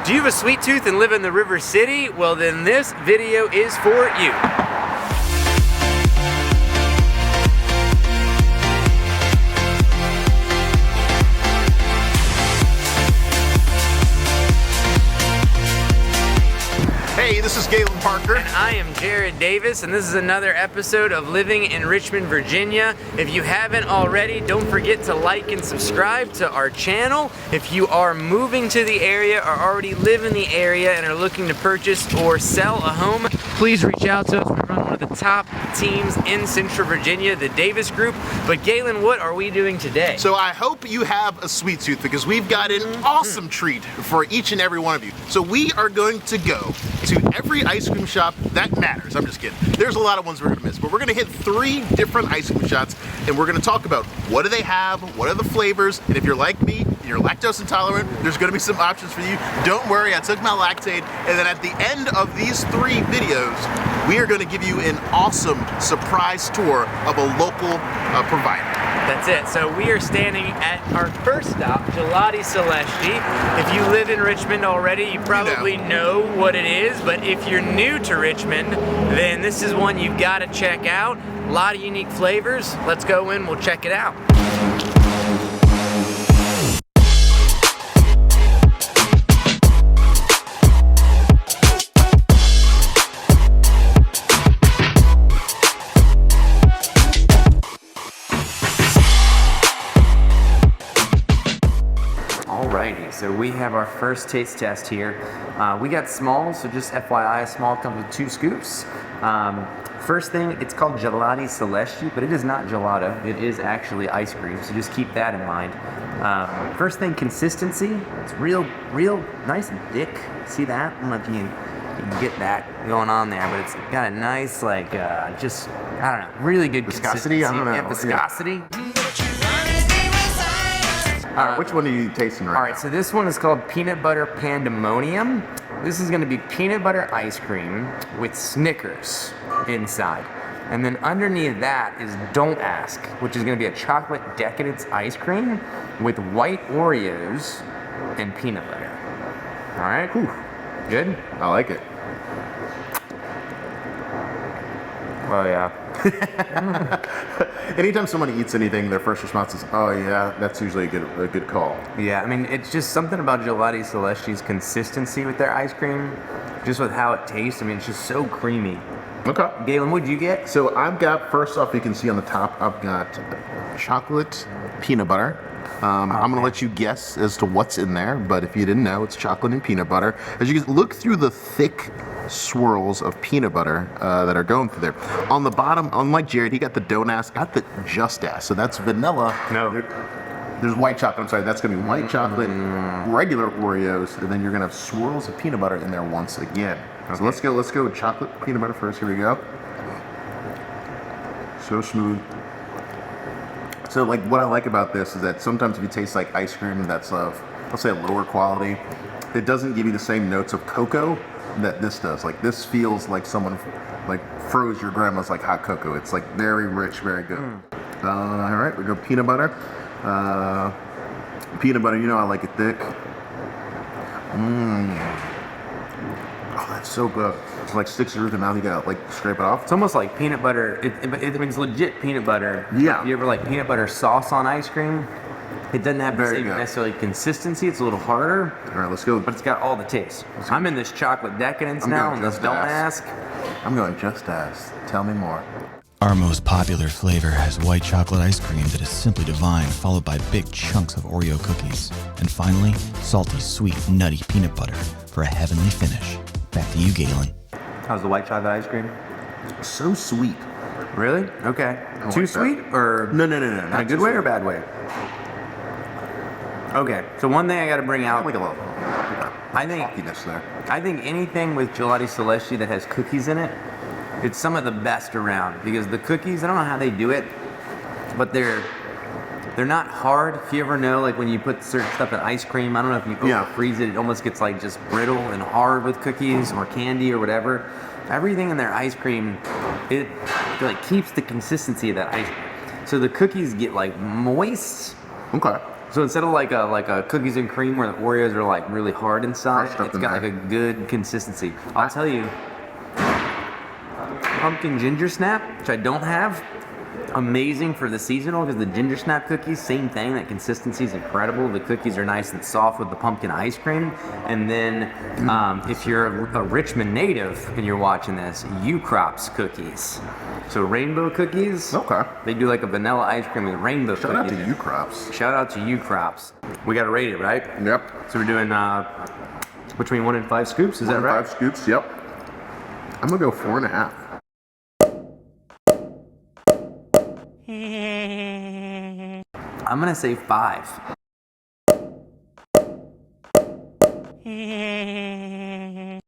Do you have a sweet tooth and live in the River City? Well, then this video is for you. Hey, this is Galen Parker. And I am Jared Davis, and this is another episode of Living in Richmond, Virginia. If you haven't already, don't forget to like and subscribe to our channel. If you are moving to the area or already live in the area and are looking to purchase or sell a home, please reach out to us. We run one of the top teams in Central Virginia, the Davis Group. But Galen, what are we doing today? So I hope you have a sweet tooth because we've got an awesome treat for each and every one of you. So we are going to go to every ice cream shop that matters. I'm just kidding. There's a lot of ones we're gonna miss, but we're gonna hit 3 different ice cream shops and we're gonna talk about what do they have, what are the flavors, and if you're like me, you're lactose intolerant, there's gonna be some options for you. Don't worry, I took my Lactaid, and then at the end of these 3 videos, we are gonna give you an awesome surprise tour of a local provider. That's it. So we are standing at our first stop, Gelati Celesti. If you live in Richmond already, you probably know what it is, but if you're new to Richmond, then this is one you've got to check out. A lot of unique flavors. Let's go in, we'll check it out. Alrighty, so we have our first taste test here. We got small, so just FYI, a small comes with 2 scoops. First thing, it's called Gelati Celesti, but it is not gelato. It is actually ice cream, so just keep that in mind. First thing, consistency. It's real nice and thick. See that? I don't know if you can get that going on there, but it's got a nice, like, I don't know, really good Viscosity? I don't know. Yeah, viscosity. Which one are you tasting right now? Alright, so this one is called Peanut Butter Pandemonium. This is going to be peanut butter ice cream with Snickers inside. And then underneath that is Don't Ask, which is going to be a chocolate decadence ice cream with white Oreos and peanut butter. Alright? Good? I like it. Oh yeah. Anytime someone eats anything, their first response is, oh yeah, that's usually a good call. Yeah, I mean, it's just something about Gelati Celesti's consistency with their ice cream, just with how it tastes. I mean, it's just so creamy. Okay. Galen, what'd you get? So I've got, first off, you can see on the top, I've got chocolate peanut butter. I'm going to let you guess as to what's in there, but if you didn't know, it's chocolate and peanut butter. As you can look through the thick swirls of peanut butter that are going through there. On the bottom, unlike Jared, he got the Don't Ask, got the Just Ask. So that's vanilla. No. There's white chocolate. I'm sorry, that's going to be white chocolate, regular Oreos, and then you're going to have swirls of peanut butter in there once again. Okay. So let's go with chocolate peanut butter first. Here we go. So smooth. So like what I like about this is that sometimes if you taste like ice cream that's of, let's say, a lower quality, it doesn't give you the same notes of cocoa that this does. Like this feels like someone like froze your grandma's like hot cocoa. It's like very rich, very good. All right, we go peanut butter. Peanut butter, you know I like it thick. Oh, that's so good. It's like sticks to your mouth. You gotta like scrape it off. It's almost like peanut butter. It's legit peanut butter. Yeah. If you ever like peanut butter sauce on ice cream, it doesn't have the Very same good. necessarily consistency. It's a little harder. All right, let's go. But it's got all the taste. I'm in this chocolate decadence I'm now, going and this Just Don't Ask. Ask. I'm going Just Ask. Tell me more. Our most popular flavor has white chocolate ice cream that is simply divine, followed by big chunks of Oreo cookies. And finally, salty, sweet, nutty peanut butter for a heavenly finish. Back to you, Galen. How's the white chocolate ice cream? So sweet. Really? Okay. like Too that. sweet or No. in a Not good too way sweet. or bad way? Okay. So one thing I got to bring out. Like a little I think saltiness there. I think anything with Gelati Celesti that has cookies in it, it's some of the best around, because the cookies, I don't know how they do it, but they're not hard. If you ever know, like when you put certain stuff in ice cream, I don't know if you freeze it almost gets like just brittle and hard with cookies or candy or whatever. Everything in their ice cream, it like keeps the consistency of that ice cream. So the cookies get like moist, Okay. So instead of like a cookies and cream where the Oreos are like really hard inside, Crushed up it's in got there. like a good consistency. I'll tell you, pumpkin ginger snap, which I don't have, amazing for the seasonal because the ginger snap cookies, same thing. That consistency is incredible. The cookies are nice and soft with the pumpkin ice cream. And then if you're a Richmond native and you're watching this, U-Crops cookies. So rainbow cookies. Okay. They do like a vanilla ice cream with rainbow Shout out cookies. to U-Crops. Shout out to U-Crops. We got to rate it, right? Yep. So we're doing between 1 and 5 scoops. Is that right? 5 scoops. Yep. I'm gonna go 4.5. I'm gonna say 5.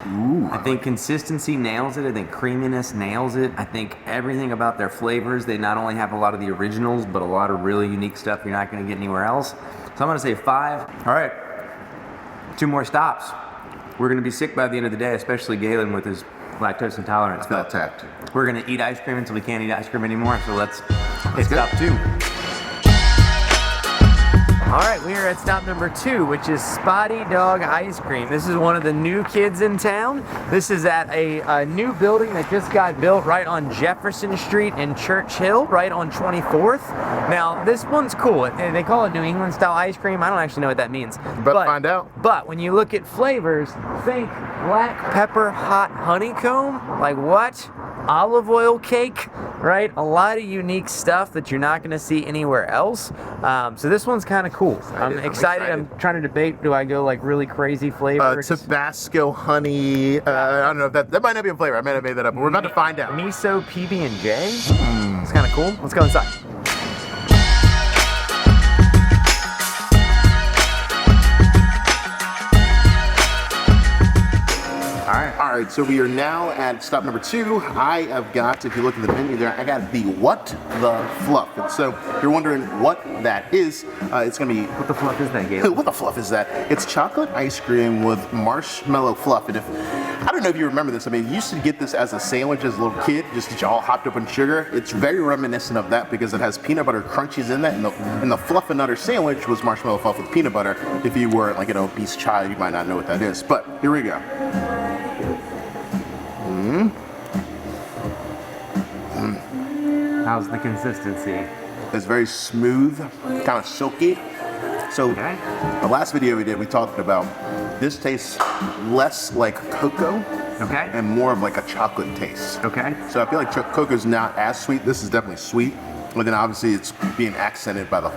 Ooh. I think consistency nails it. I think creaminess nails it. I think everything about their flavors. They not only have a lot of the originals, but a lot of really unique stuff you're not gonna get anywhere else. So I'm gonna say 5. All right, 2 more stops. We're gonna be sick by the end of the day, especially Galen with his lactose intolerance. Well tapped. We're gonna eat ice cream until we can't eat ice cream anymore. So let's hit stop 2. All right, we are at stop number 2, which is Spotty Dog Ice Cream. This is one of the new kids in town. This is at a new building that just got built right on Jefferson Street in Church Hill, right on 24th. Now, this one's cool. They call it New England style ice cream. I don't actually know what that means. But find out. But when you look at flavors, think black pepper hot honeycomb. Like what? Olive oil cake, right? A lot of unique stuff that you're not going to see anywhere else. So this one's kind of cool. I'm excited. I'm trying to debate, do I go like really crazy flavors? Tabasco honey. I don't know if that might not be a flavor. I might have made that up, but we're about to find out. Miso PB&J. It's kind of cool. Let's go inside. All right, so we are now at stop number 2. I have got, if you look at the menu there, I got the What the Fluff. And so if you're wondering what that is, it's gonna be, What the fluff is that, Galen? what the fluff is that? It's chocolate ice cream with marshmallow fluff. And I don't know if you remember this, I mean, you used to get this as a sandwich as a little kid, just all hopped up in sugar. It's very reminiscent of that because it has peanut butter crunchies in that, and the Fluff and Nutter sandwich was marshmallow fluff with peanut butter. If you were like an obese child, you might not know what that is. But here we go. How's the consistency? It's very smooth, kind of silky. So Okay. the last video we did, we talked about this tastes less like cocoa Okay. and more of like a chocolate taste. Okay. So I feel like cocoa's not as sweet. This is definitely sweet. But then obviously it's being accented by the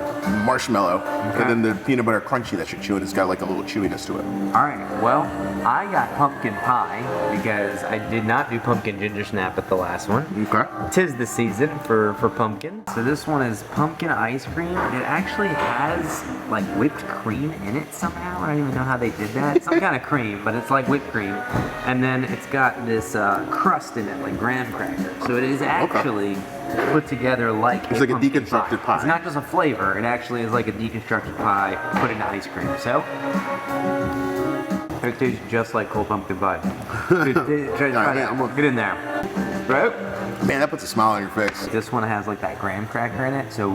marshmallow. Okay. And then the peanut butter crunchy that you're chewing, it's got like a little chewiness to it. All right, well, I got pumpkin pie because I did not do pumpkin ginger snap at the last one. Okay. 'Tis the season for pumpkin. So this one is pumpkin ice cream. It actually has like whipped cream in it somehow. I don't even know how they did that. It's some kind of cream, but it's like whipped cream. And then it's got this crust in it, like graham cracker. So it is actually put together like It's like a pumpkin deconstructed pie. It's not just a flavor. It actually is like a deconstructed pie put into ice cream. So it tastes just like cold pumpkin pie. Get in there. Right? Man, that puts a smile on your face. This one has like that graham cracker in it. So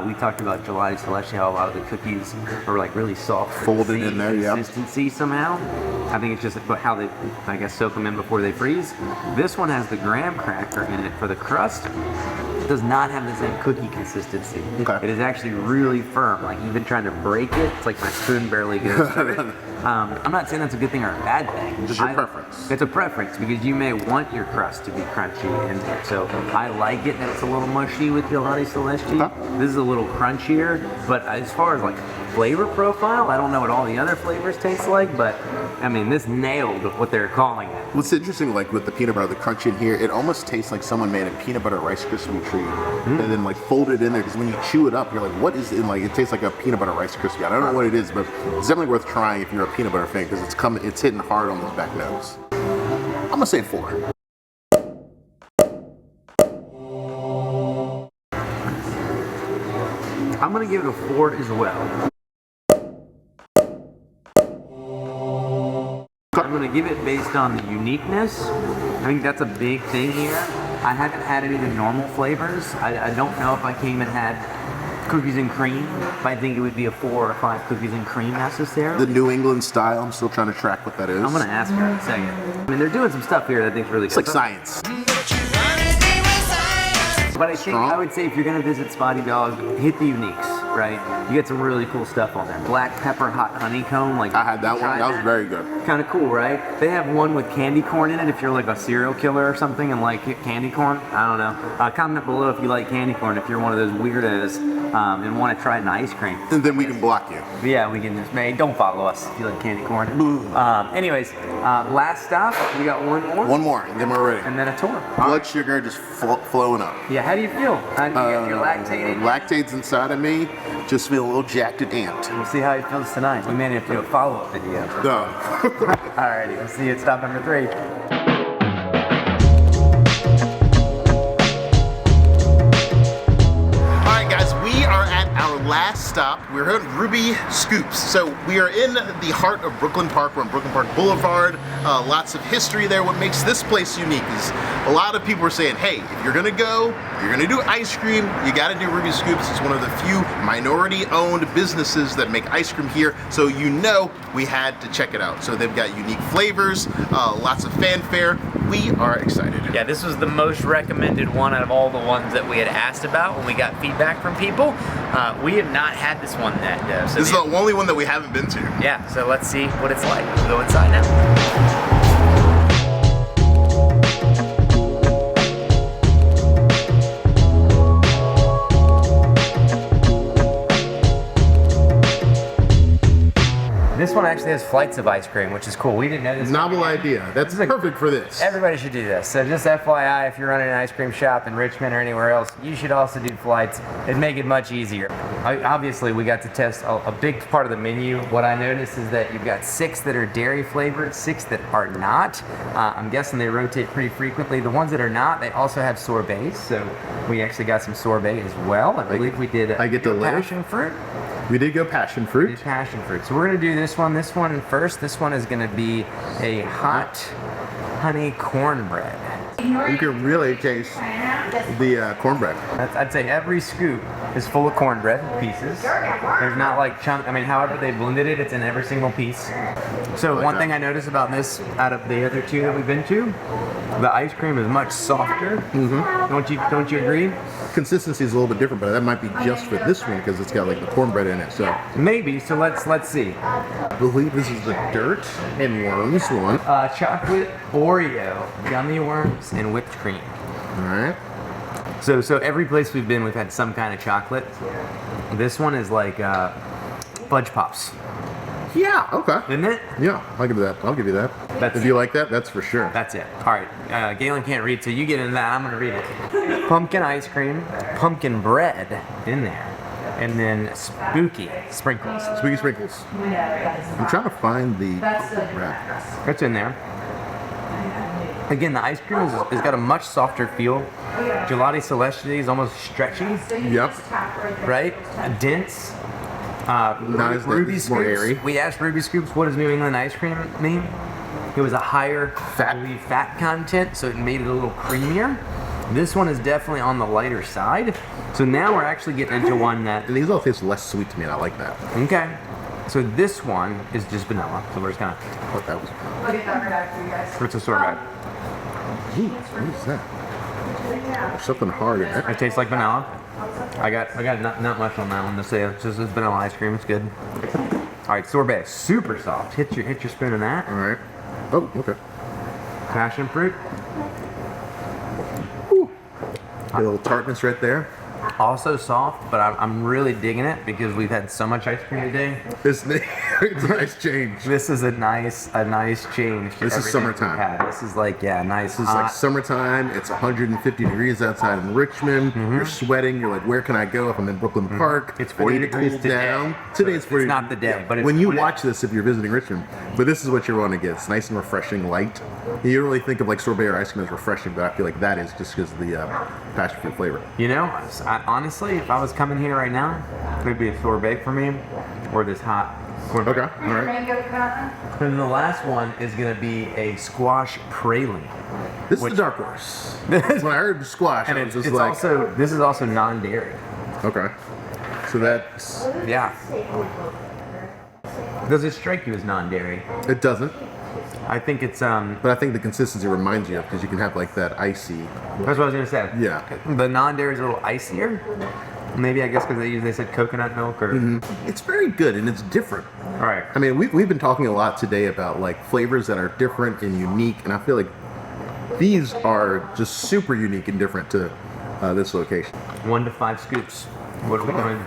we talked about Gelati Celeste, how a lot of the cookies are like really soft, Folded in there, yeah. consistency somehow. I think it's just how they, I guess, soak them in before they freeze. This one has the graham cracker in it for the crust. It does not have the same cookie consistency. Okay. It is actually really firm. Like even trying to break it, it's like my spoon barely goes through it. I'm not saying that's a good thing or a bad thing. It's your preference. It's a preference because you may want your crust to be crunchy, and so I like it that it's a little mushy with Gelati Celeste. This is a little crunchier, but as far as like flavor profile, I don't know what all the other flavors taste like, but I mean this nailed what they're calling it. What's interesting, like with the peanut butter, the crunch in here, it almost tastes like someone made a peanut butter Rice Krispie treat and then like folded it in there. Because when you chew it up, you're like, what is it? Like it tastes like a peanut butter Rice Krispie. I don't know what it is, but it's definitely worth trying if you're a peanut butter fan because it's hitting hard on those back notes. I'm gonna say 4. I'm gonna give it a 4 as well. I'm gonna give it based on the uniqueness. I think that's a big thing here. I haven't had any of the normal flavors. I don't know if I came and had cookies and cream. I think it would be a 4 or 5 cookies and cream necessarily. The New England style, I'm still trying to track what that is. I'm gonna ask her in a second. I mean, they're doing some stuff here that I think's really good. It's like science. But I think I would say if you're gonna visit Spotty Dog, hit the Uniques, right? You get some really cool stuff on there. Black pepper hot honeycomb, like I had that one. That was very good. Kind of cool, right? They have one with candy corn in it. If you're like a serial killer or something and like candy corn, I don't know. Comment below if you like candy corn. If you're one of those weirdos and want to try an ice cream. And then we can block you. Yeah, we can just don't follow us if you like candy corn. Anyways, last stop, we got one more. One more, and then we're ready. And then a tour. Blood sugar just flowing up. Yeah, how do you feel? You're lactating? Lactate's inside of me. Just feel a little jacked and amped. We'll see how it feels tonight. We may have to do a follow-up video. Done. Alrighty, we'll see you at stop number 3. Last stop, we're at Ruby Scoops. So we are in the heart of Brooklyn Park. We're on Brooklyn Park Boulevard. Lots of history there. What makes this place unique is a lot of people are saying, hey, if you're gonna go, you're gonna do ice cream, you gotta do Ruby Scoops. It's one of the few minority-owned businesses that make ice cream here. So you know we had to check it out. So they've got unique flavors, lots of fanfare. We are excited. Yeah, this was the most recommended one out of all the ones that we had asked about when we got feedback from people. We have not had this one that so this is the only one that we haven't been to. Yeah, so let's see what it's like. We'll go inside now. This one actually has flights of ice cream, which is cool. We didn't know this. Novel idea. That's perfect for this. Everybody should do this. So just FYI, if you're running an ice cream shop in Richmond or anywhere else, you should also do flights. It'd make it much easier. Obviously, we got to test a big part of the menu. What I noticed is that you've got 6 that are dairy flavored, 6 that are not. I'm guessing they rotate pretty frequently. The ones that are not, they also have sorbets. So we actually got some sorbet as well. I believe we did passion fruit. We did go passion fruit. Passion fruit. So we're gonna do this one first. This one is gonna be a hot honey cornbread. You can really taste the cornbread. I'd say every scoop is full of cornbread pieces. There's not like chunk. I mean, however they blended it, it's in every single piece. So one thing I noticed about this, out of the other 2 that we've been to, the ice cream is much softer. Mm-hmm. Don't you agree? Consistency is a little bit different, but that might be just for this one because it's got like the cornbread in it. So maybe. So let's see. I believe this is the dirt and worms one. Chocolate Oreo, gummy worms, and whipped cream. All right. So every place we've been, we've had some kind of chocolate. This one is like fudge pops. Yeah. Okay. Isn't it? Yeah, I'll give you that. I'll give you that. If you like that, that's for sure. That's it. All right. Galen can't read, so you get into that. I'm gonna read it. Pumpkin ice cream, pumpkin bread in there, and then spooky sprinkles. Spooky sprinkles. I'm trying to find the wrap. That's in there. Again, the ice cream has got a much softer feel. Gelati Celeste is almost stretchy. Yep. Right? Dense. Not as Ruby more airy. Scoops. We asked Ruby Scoops, what does New England ice cream mean? It was a higher fat content, so it made it a little creamier. This one is definitely on the lighter side. So now we're actually getting into one that... And these all taste less sweet to me, and I like that. Okay. So this one is just vanilla. So we're just kind of... What that was. I'll get that right after you guys. What's a sorbet? Ooh, what is that? There's something hard in it. It tastes like vanilla. I got not much on that one to say. It's just it's vanilla ice cream. It's good. All right, sorbet, super soft. Hit your spoon in that. All right. Oh, okay. Passion fruit. A little tartness right there. Also soft, but I'm really digging it because we've had so much ice cream today. It's a nice change. This is a nice change. This is summertime. This is like nice. This is like summertime. It's 150 degrees outside in Richmond. Mm-hmm. You're sweating. You're like, where can I go if I'm in Brooklyn Park? It's 40 degrees cool today. Down. Today's 40. It's not the day, but when you watch this, if you're visiting Richmond, but this is what you're going to get. It's nice and refreshing, light. You don't really think of like sorbet or ice cream as refreshing, but I feel like that is just because of the passion fruit flavor. You know, honestly, if I was coming here right now, it would be a sorbet for me, or this hot cornbread. Okay, all right. Mango cotton. And the last one is going to be a squash praline. This is the dark horse. When I heard squash, And I was it's just like, also this is also non-dairy. okay. So that's, Yeah. Does it strike you as non-dairy? it doesn't, I think it's but I think the consistency reminds you of, because you can have like that icy. That's what I was gonna say. Yeah. The non-dairy is a little icier. Maybe I guess because they said coconut milk or. It's very good and it's different. All right. I mean, we've been talking a lot today about like flavors that are different and unique, and I feel like these are just super unique and different to this location. 1 to 5 scoops. What are we doing?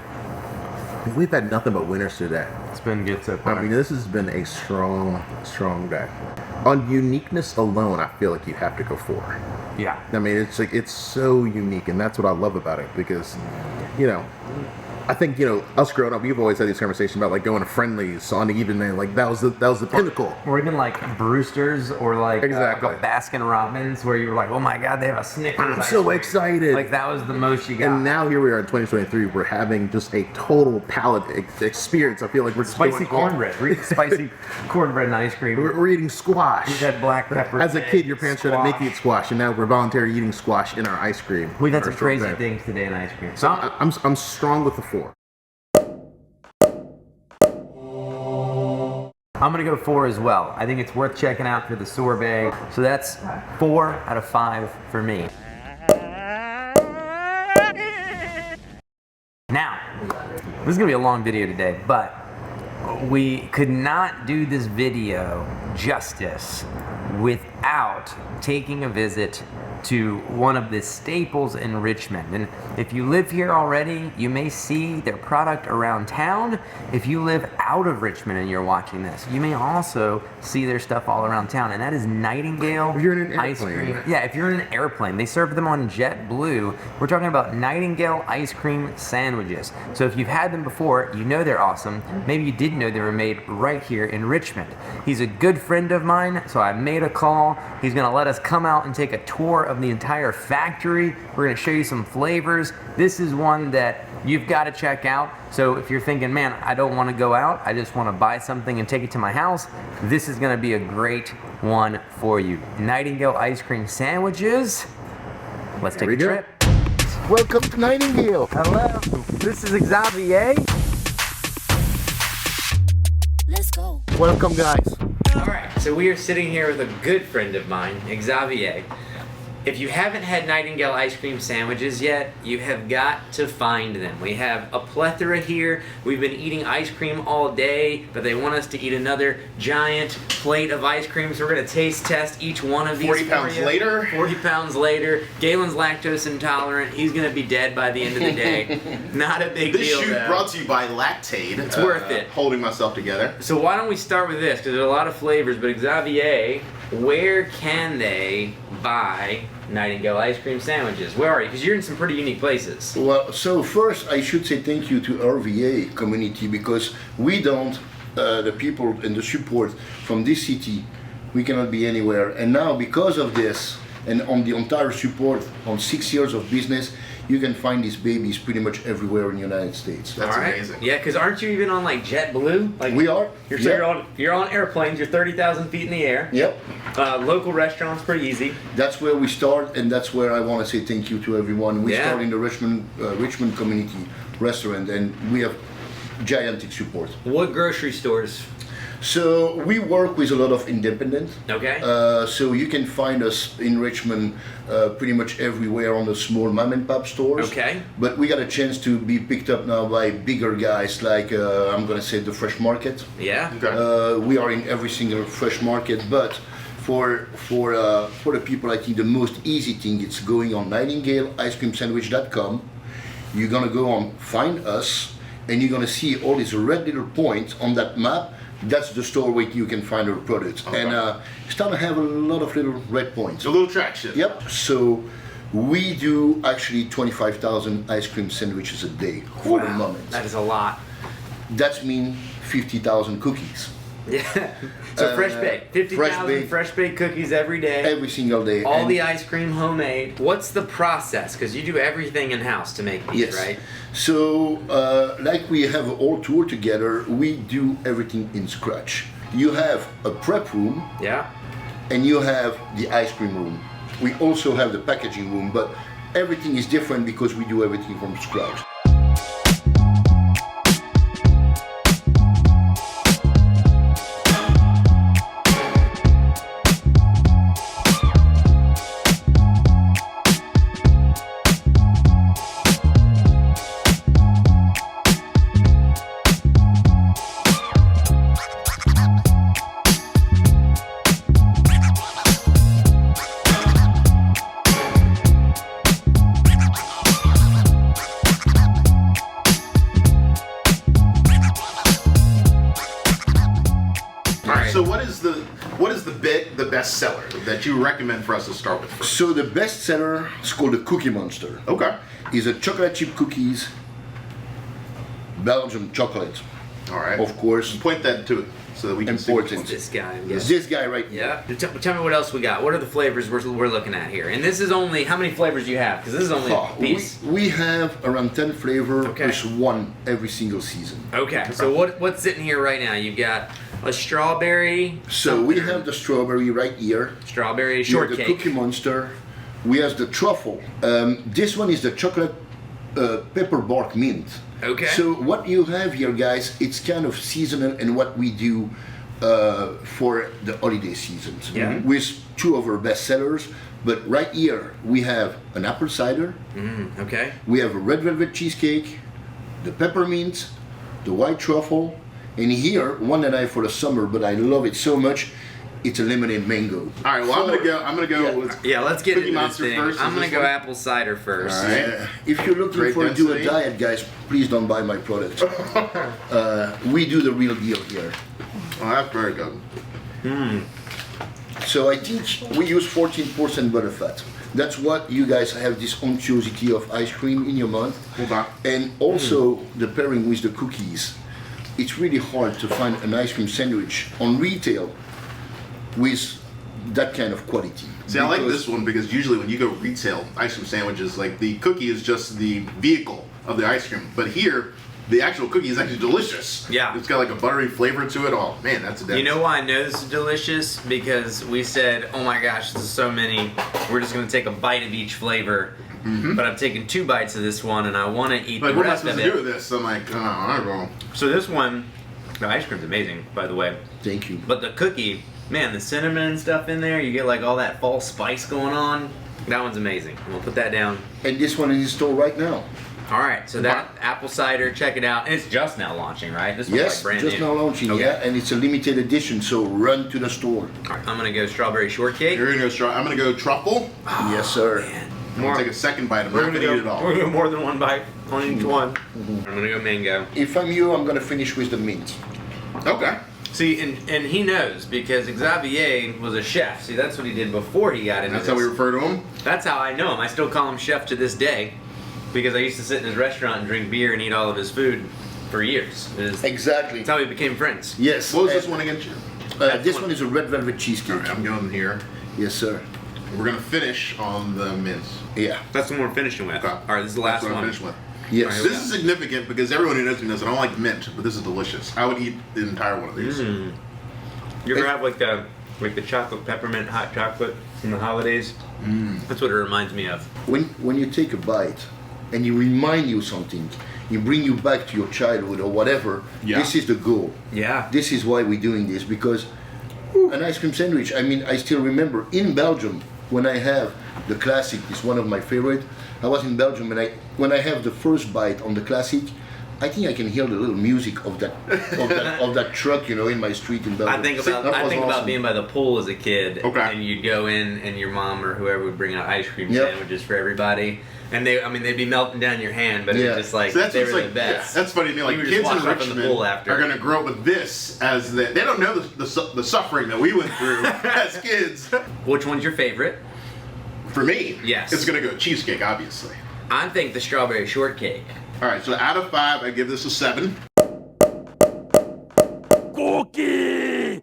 We've had nothing but winners today. It's been good so I far. mean, this has been a strong day. On uniqueness alone, I feel like you have to go 4. Yeah. I mean, it's like it's so unique, and that's what I love about it, because, you know, I think, you know, us growing up, we've always had these conversations about like going to Friendlies on the evening, like that was the pinnacle. Or even like Brewster's or like Exactly. Baskin Robbins, where you were like, oh my god, they have a Snickers. I'm ice so cream. excited. Like that was the most you got. And now here we are in 2023, we're having just a total palate experience. I feel like we're just Spicy going all- cornbread. We're eating spicy cornbread and ice cream. We're eating squash. We've had black pepper. As a kid, your parents tried to make you squash. eat squash, and now we're voluntarily eating squash in our ice cream. We've had Or some crazy sorbet. things today in ice cream. So I'm strong with the 4. I'm gonna go 4 as well. I think it's worth checking out for the sorbet. So that's 4 out of 5 for me. Now, this is gonna be a long video today, but we could not do this video justice without taking a visit to one of the staples in Richmond. And if you live here already, you may see their product around town. If you live out of Richmond and you're watching this, you may also see their stuff all around town, and that is Nightingale If you're in an ice airplane. cream. Yeah, if you're in an airplane, they serve them on JetBlue. We're talking about Nightingale ice cream sandwiches. So if you've had them before, you know they're awesome. Maybe you didn't know they were made right here in Richmond. He's a good friend of mine, so I made a call. He's gonna let us come out and take a tour of the entire factory. We're gonna show you some flavors. This is one that you've got to check out. So if you're thinking, man, I don't want to go out, I just want to buy something and take it to my house, this is going to be a great one for you. Nightingale ice cream sandwiches. Let's take we a go. trip. Welcome to Nightingale. Hello, this is Xavier. Let's go. Welcome, guys. All right, so we are sitting here with a good friend of mine, Xavier. If you haven't had Nightingale ice cream sandwiches yet, you have got to find them. We have a plethora here. We've been eating ice cream all day, but they want us to eat another giant plate of ice cream, so we're gonna taste test each one of these 40 for pounds you. later. 40 pounds later. Galen's lactose intolerant. He's gonna be dead by the end of the day. Not a big This deal shoot though. brought to you by Lactaid. It's worth it. Holding myself together. So why don't we start with this, because there's a lot of flavors, but Xavier, where can they buy Nightingale ice cream sandwiches? Where are you? Because you're in some pretty unique places. Well, so first I should say thank you to RVA community, because we don't, the people and the support from this city, we cannot be anywhere. And now because of this, and on the entire support on 6 years of business, you can find these babies pretty much everywhere in the United States. That's All right. amazing. Yeah, because aren't you even on like JetBlue? Like We are. You're, Yeah. so you're on airplanes. You're 30,000 feet in the air. Yep, Local restaurants, pretty easy. that's where we start, and that's where I want to say thank you to everyone. We Yeah. start in the Richmond community restaurant, and we have gigantic support. What grocery stores? So we work with a lot of independent. Okay. So you can find us in Richmond pretty much everywhere on the small mom and pop stores. Okay. But we got a chance to be picked up now by bigger guys like I'm gonna say the Fresh Market. Yeah. We are in every single Fresh Market, but for the people, I think the most easy thing is going on NightingaleIceCreamSandwich.com. You're gonna go on find us, and you're gonna see all these red little points on that map. That's the store where you can find our products, and it's starting to have a lot of little red points. A little traction. Yep. So we do actually 25,000 ice cream sandwiches a day for the moment. That is a lot. That's mean 50,000 cookies Yeah. So fresh baked. 50,000 baked. fresh baked cookies every day. every single day. All And the ice cream homemade. What's the process? Because you do everything in house to make these, yes. right? So like we have a whole tour together, we do everything in scratch. You have a prep room, Yeah. and you have the ice cream room. We also have the packaging room, but everything is different because we do everything from scratch. the best seller that you recommend for us to start with first? So the best seller is called the Cookie Monster. Okay. Is a chocolate chip cookies, Belgian chocolate, All right. of course. Point that to it so that we can see which Important. ones. This guy. This guy right here. Yeah. Tell me what else we got. What are the flavors we're looking at here? And this is only, how many flavors do you have? Because this is only a piece. We have around 10 flavor Okay. plus one every single season. Okay. So what's sitting here right now? You've got a strawberry. So we have the strawberry right here. Strawberry We have shortcake. the Cookie Monster. We have the truffle. This one is the chocolate pepper bark mint. Okay. So what you have here, guys, it's kind of seasonal and what we do for the holiday seasons. Yeah. With two of our best sellers. But right here we have an apple cider. Okay. We have a red velvet cheesecake, the peppermint, the white truffle, and here one that I have for the summer, but I love it so much. It's a lemonade mango. All right. Well, I'm gonna go Yeah. with Yeah, let's get Cookie into this Monster thing. first. I'm Is gonna this go one? apple cider first. All right. If you're looking Great for do a density. diet, guys, please don't buy my product. We do the real deal here. Oh, that's very good. So I think we use 14% butterfat. That's what you guys have, this unctuosity of ice cream in your mouth. Okay. And also the pairing with the cookies. It's really hard to find an ice cream sandwich on retail with that kind of quality. See, I like Because- this one because usually when you go retail ice cream sandwiches, like the cookie is just the vehicle of the ice cream. But here, the actual cookie is actually delicious. Yeah. It's got like a buttery flavor to it. Oh man, that's a dance. You know why I know this is delicious? Because we said, oh my gosh, there's so many. We're just going to take a bite of each flavor. But I'm taking 2 bites of this one and I want to eat Like, the what am I rest supposed of to do it. with this? I'm like, oh, I don't know. So this one, the ice cream's amazing, by the way. Thank you. But the cookie, man, the cinnamon and stuff in there, you get like all that fall spice going on. That one's amazing. We'll put that down. And this one is in store right now. All right, so that apple cider, check it out. And it's just now launching, right? This one's Yes, like brand just new. now launching, Okay. yeah, and it's a limited edition, so run to the store. All right, I'm gonna go strawberry shortcake. You're gonna go I'm gonna go truffle. Yes, sir. Man. I'm gonna take a second bite. I'm We're not gonna gonna go, eat it all. we're gonna go more than one bite on each one. I'm gonna go mango. If I'm you, I'm gonna finish with the mint. Okay. See, and he knows because Xavier was a chef. See, that's what he did before he got into That's this. how we refer to him. That's how I know him. I still call him chef to this day because I used to sit in his restaurant and drink beer and eat all of his food for years. Exactly. That's how we became friends. Yes. What was this one again? This one is a red velvet cheesecake. All right, I'm going here. Yes, sir. We're gonna finish on the mint. Yeah. That's the one we're finishing with. Okay. All right, this is the last That's what I'm one. finished with. Yes. This is significant because everyone who knows me knows I don't like mint, but this is delicious. I would eat the entire one of these. You ever have like the chocolate peppermint hot chocolate from the holidays? That's what it reminds me of. When you take a bite and you remind you something, you bring you back to your childhood or whatever, Yeah. this is the goal. Yeah. This is why we're doing this, because an ice cream sandwich, I mean, I still remember in Belgium when I have the classic, is one of my favorite. I was in Belgium and when I have the first bite on the classic, I think I can hear the little music of that of that truck, you know, in my street in Belgium. I think That was about awesome. being by the pool as a kid, Okay. and you'd go in, and your mom or whoever would bring out ice cream Yep. sandwiches for everybody, and they'd be melting down your hand, but it Yeah. was just like So that's they what's were like, the best. That's funny to me. Like We would just kids in wash up in the Richmond pool after. are gonna grow up with this as they don't know the suffering that we went through as kids. Which one's your favorite? For me, Yes. it's gonna go cheesecake, obviously. I think the strawberry shortcake. All right, so out of 5, I give this a 7.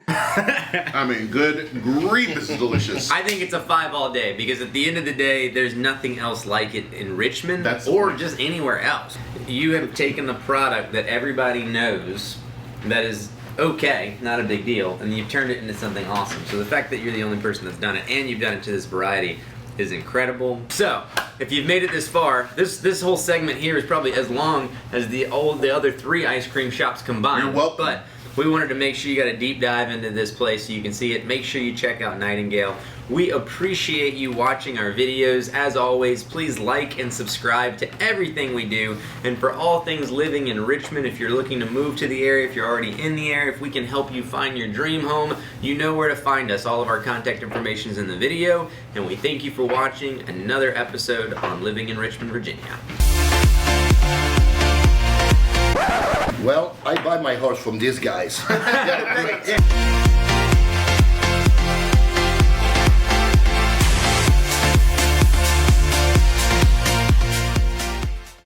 I mean, good grief, this is delicious. I think it's a 5 all day because at the end of the day, there's nothing else like it in Richmond That's the or point. just anywhere else. You have taken the product that everybody knows that is okay, not a big deal, and you've turned it into something awesome. So the fact that you're the only person that's done it and you've done it to this variety is incredible. So, if you've made it this far, this whole segment here is probably as long as the other 3 ice cream shops combined. You're welcome. But we wanted to make sure you got a deep dive into this place so you can see it. Make sure you check out Nightingale. We appreciate you watching our videos. As always, please like and subscribe to everything we do. And for all things living in Richmond, if you're looking to move to the area, if you're already in the area, if we can help you find your dream home, you know where to find us. All of our contact information is in the video. And we thank you for watching another episode on Living in Richmond, Virginia. Well, I buy my horse from these guys.